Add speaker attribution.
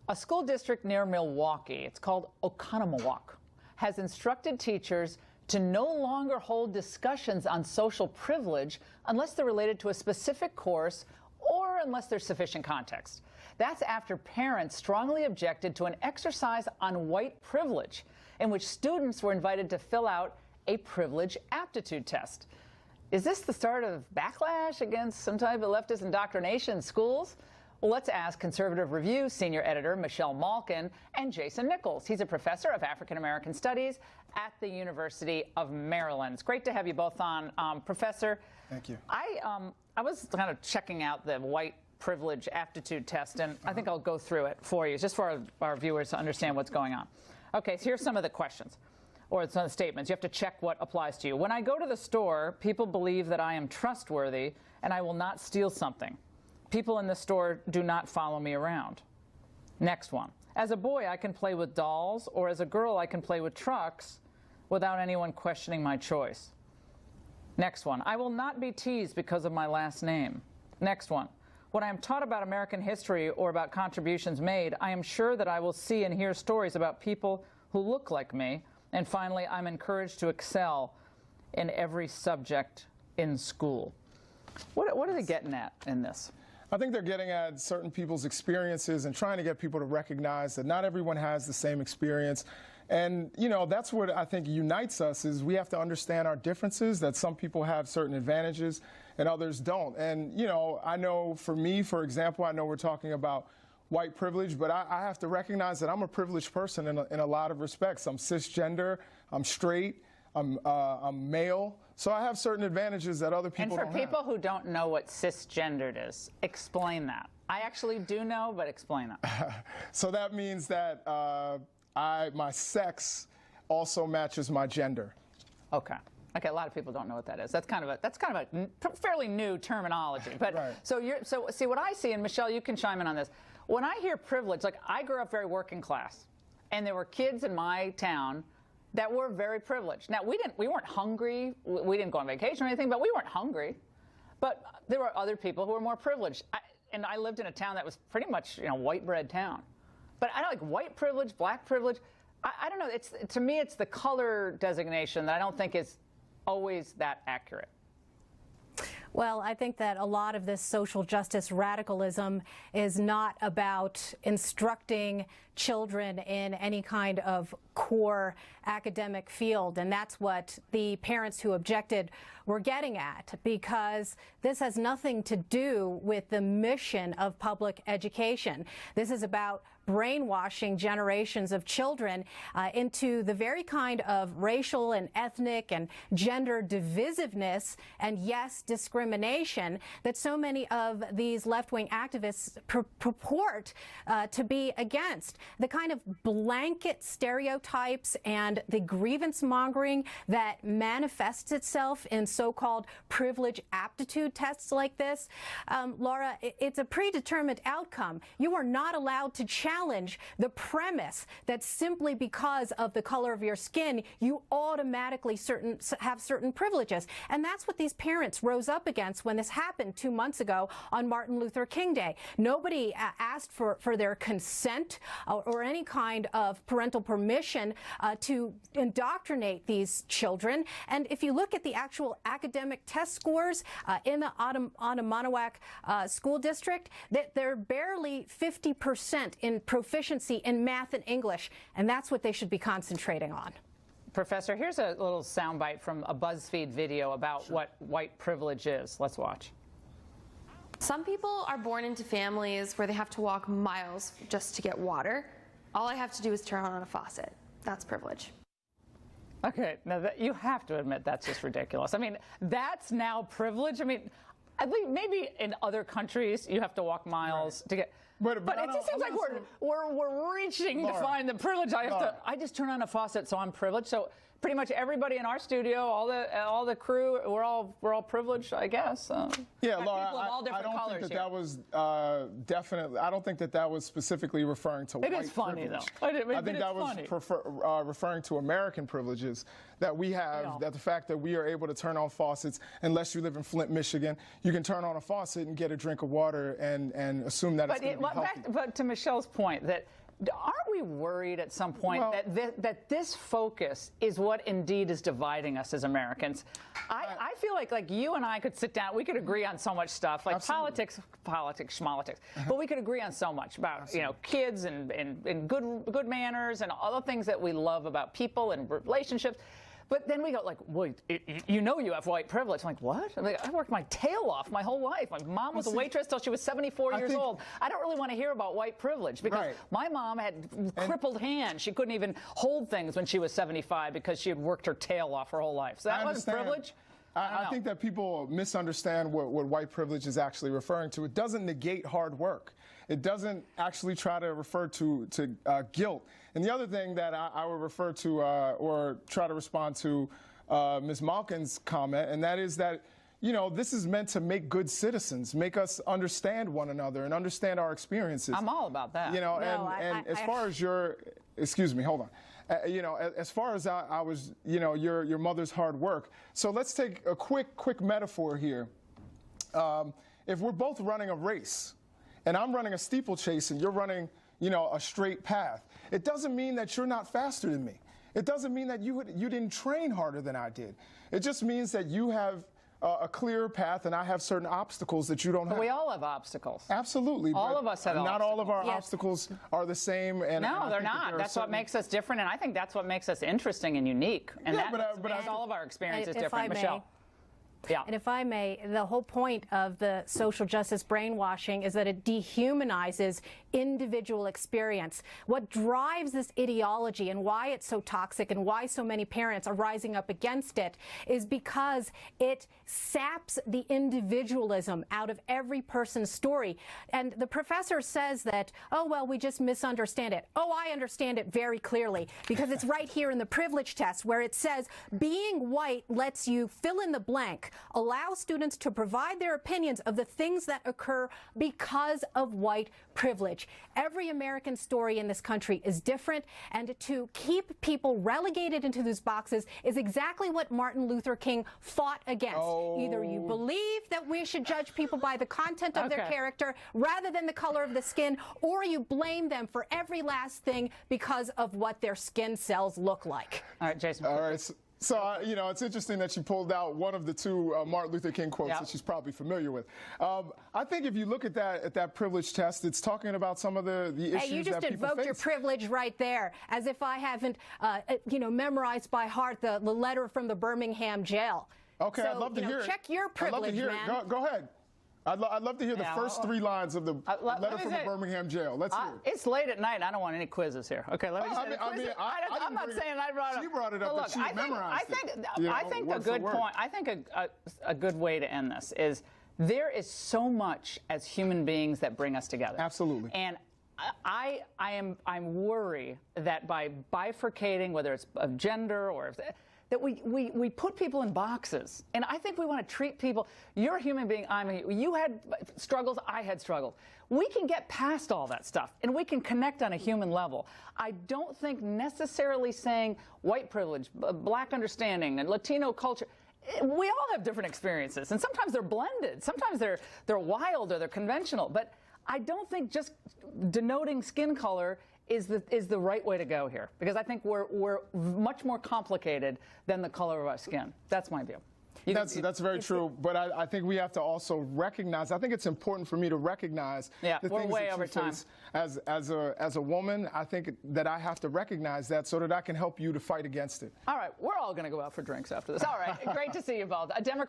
Speaker 1: A school district near Milwaukee, it's called Oconomowoc, has instructed teachers to no longer hold discussions on social privilege unless they're related to a specific course or unless there's sufficient context. That's after parents strongly objected to an exercise on white privilege in which students were invited to fill out a privilege aptitude test. Is this the start of backlash against some type of leftist indoctrination in schools? Well, let's ask Conservative Review senior editor Michelle Malkin and Jason Nichols. He's a professor of African American Studies at the University of Maryland. It's great to have you both on. Professor,
Speaker 2: thank you.
Speaker 1: I was kind of checking out the white privilege aptitude test, and I think I'll go through it for you, just for our viewers to understand what's going on. Okay, so here's some of the questions, or some of the statements. You have to check what applies to you. When I go to the store, people believe that I am trustworthy and I will not steal something. People in the store do not follow me around. Next one. As a boy, I can play with dolls, or as a girl, I can play with trucks without anyone questioning my choice. Next one. I will not be teased because of my last name. Next one. When I am taught about American history or about contributions made, I am sure that I will see and hear stories about people who look like me. And finally, I'm encouraged to excel in every subject in school. What are they getting at in this?
Speaker 2: I think they're getting at certain people's experiences and trying to get people to recognize that not everyone has the same experience. And, you know, that's what I think unites us, is we have to understand our differences, that some people have certain advantages and others don't. And, you know, I know for me, for example, I know we're talking about white privilege, but I have to recognize that I'm a privileged person in a lot of respects. I'm cisgender, I'm straight, I'm male. So I have certain advantages that other people don't have.
Speaker 1: And for people who don't know what cisgendered is, explain that. I actually do know, but explain that.
Speaker 2: So that means that my sex also matches my gender.
Speaker 1: Okay. Okay, a lot of people don't know what that is. That's kind of a fairly new terminology. But
Speaker 2: right.
Speaker 1: So see what I see, and Michelle, you can chime in on this. When I hear privilege, like I grew up very working class, and there were kids in my town that were very privileged. Now we weren't hungry. We didn't go on vacation or anything, but we weren't hungry. But there were other people who were more privileged. And I lived in a town that was pretty much, you know, white bread town. But I don't like white privilege, black privilege. I don't know. To me, it's the color designation that I don't think is always that accurate.
Speaker 3: Well, I think that a lot of this social justice radicalism is not about instructing children in any kind of core academic field, and that's what the parents who objected were getting at, because this has nothing to do with the mission of public education. This is about brainwashing generations of children into the very kind of racial and ethnic and gender divisiveness and, yes, discrimination that so many of these left-wing activists purport to be against. The kind of blanket stereotypes and the grievance mongering that manifests itself in so-called privilege aptitude tests like this, Laura, it's a predetermined outcome. You are not allowed to challenge the premise that simply because of the color of your skin, you automatically have certain privileges. And that's what these parents rose up against when this happened 2 months ago on Martin Luther King Day. Nobody asked for their consent or any kind of parental permission to indoctrinate these children. And if you look at the actual academic test scores in the Oconomowoc School District, they're barely 50% in proficiency in math and English, and that's what they should be concentrating on.
Speaker 1: Professor, here's a little soundbite from a BuzzFeed video about what white privilege is. Let's watch.
Speaker 4: Some people are born into families where they have to walk miles just to get water. All I have to do is turn on a faucet. That's privilege.
Speaker 1: Okay, now you have to admit that's just ridiculous. I mean, that's now privilege. I mean, I think maybe in other countries you have to walk miles to get. But it just seems like we're reaching to find the privilege. I just turn on a faucet, so I'm privileged. So pretty much everybody in our studio, all the crew, we're all privileged, I guess.
Speaker 2: Yeah,
Speaker 1: people
Speaker 2: Laura,
Speaker 1: of all
Speaker 2: I
Speaker 1: different
Speaker 2: don't
Speaker 1: colors
Speaker 2: think
Speaker 1: here.
Speaker 2: that was definitely. I don't think that was specifically referring to
Speaker 1: It
Speaker 2: white
Speaker 1: is funny,
Speaker 2: privilege.
Speaker 1: though.
Speaker 2: I think that was referring to American privileges that we have.
Speaker 1: Yeah.
Speaker 2: That the fact that we are able to turn on faucets, unless you live in Flint, Michigan, you can turn on a faucet and get a drink of water and assume that it's going to be healthy.
Speaker 1: But to Michelle's point, that aren't we worried at some point that this focus is what indeed is dividing us as Americans? I feel like you and I could sit down, we could agree on so much stuff, like politics, schmolitics, but we could agree on so much about kids and good manners and all the things that we love about people and relationships. But then we go like, well, you have white privilege. I'm like, what? I worked my tail off my whole life. My mom was a waitress till she was 74 years old. I don't really want to hear about white privilege because my mom had crippled hands. She couldn't even hold things when she was 75 because she had worked her tail off her whole life. So that wasn't privilege.
Speaker 2: I think that people misunderstand what white privilege is actually referring to. It doesn't negate hard work. It doesn't actually try to refer to guilt. And the other thing that I would refer to or try to respond to Ms. Malkin's comment, and that is that, this is meant to make good citizens, make us understand one another and understand our experiences.
Speaker 1: I'm all about that.
Speaker 2: As far as your, excuse me, hold on. As far as I was, your mother's hard work. So let's take a quick metaphor here. If we're both running a race, and I'm running a steeplechase, and you're running, a straight path, it doesn't mean that you're not faster than me. It doesn't mean that you didn't train harder than I did. It just means that you have a clearer path, and I have certain obstacles that you don't have.
Speaker 1: We all have obstacles.
Speaker 2: Absolutely.
Speaker 1: All of us have
Speaker 2: not
Speaker 1: obstacles.
Speaker 2: all of our obstacles are the same. And
Speaker 1: no, they're not. That's what makes us different, and I think that's what makes us interesting and unique. And makes all of our experiences different. Michelle. Yeah.
Speaker 3: And if I may, the whole point of the social justice brainwashing is that it dehumanizes individual experience. What drives this ideology and why it's so toxic and why so many parents are rising up against it is because it saps the individualism out of every person's story. And the professor says that, oh, well, we just misunderstand it. Oh, I understand it very clearly because it's right here in the privilege test where it says being white lets you fill in the blank, allow students to provide their opinions of the things that occur because of white privilege. Every American story in this country is different, and to keep people relegated into these boxes is exactly what Martin Luther King fought against. Either you believe that we should judge people by the content of their character rather than the color of the skin, or you blame them for every last thing because of what their skin cells look like.
Speaker 1: All right, Jason.
Speaker 2: All right. So, it's interesting that she pulled out one of the two Martin Luther King quotes that she's probably familiar with. I think if you look at that privilege test, it's talking about some of the issues
Speaker 3: Hey, you just
Speaker 2: that people
Speaker 3: invoked your
Speaker 2: face.
Speaker 3: privilege right there, as if I haven't, memorized by heart the letter from the Birmingham jail.
Speaker 2: Okay,
Speaker 3: so,
Speaker 2: I'd love to hear it.
Speaker 3: Check your privilege,
Speaker 2: I'd love to hear
Speaker 3: man.
Speaker 2: it. Go ahead. I'd love to hear the first 3 lines of the letter from the Birmingham jail. Let's hear it.
Speaker 1: It's late at night. I don't want any quizzes here. Okay, let me just say I'm not saying I brought it up.
Speaker 2: She brought it up, but she memorized it.
Speaker 1: I think a good point. I think a good way to end this is there is so much as human beings that bring us together.
Speaker 2: Absolutely.
Speaker 1: And I'm worried that by bifurcating, whether it's of gender or that we put people in boxes. And I think we want to treat people, you're a human being, you had struggles, I had struggles. We can get past all that stuff and we can connect on a human level. I don't think necessarily saying white privilege, black understanding, and Latino culture, we all have different experiences, and sometimes they're blended. Sometimes they're wild or they're conventional. But I don't think just denoting skin color is the right way to go here, because I think we're much more complicated than the color of our skin. That's my view.
Speaker 2: That's very true, but I think we have to also recognize. I think it's important for me to recognize the things that you face as a woman. I think that I have to recognize that so that I can help you to fight against it.
Speaker 1: All right, we're all going to go out for drinks after this. All right, great to see you both. A Democrat.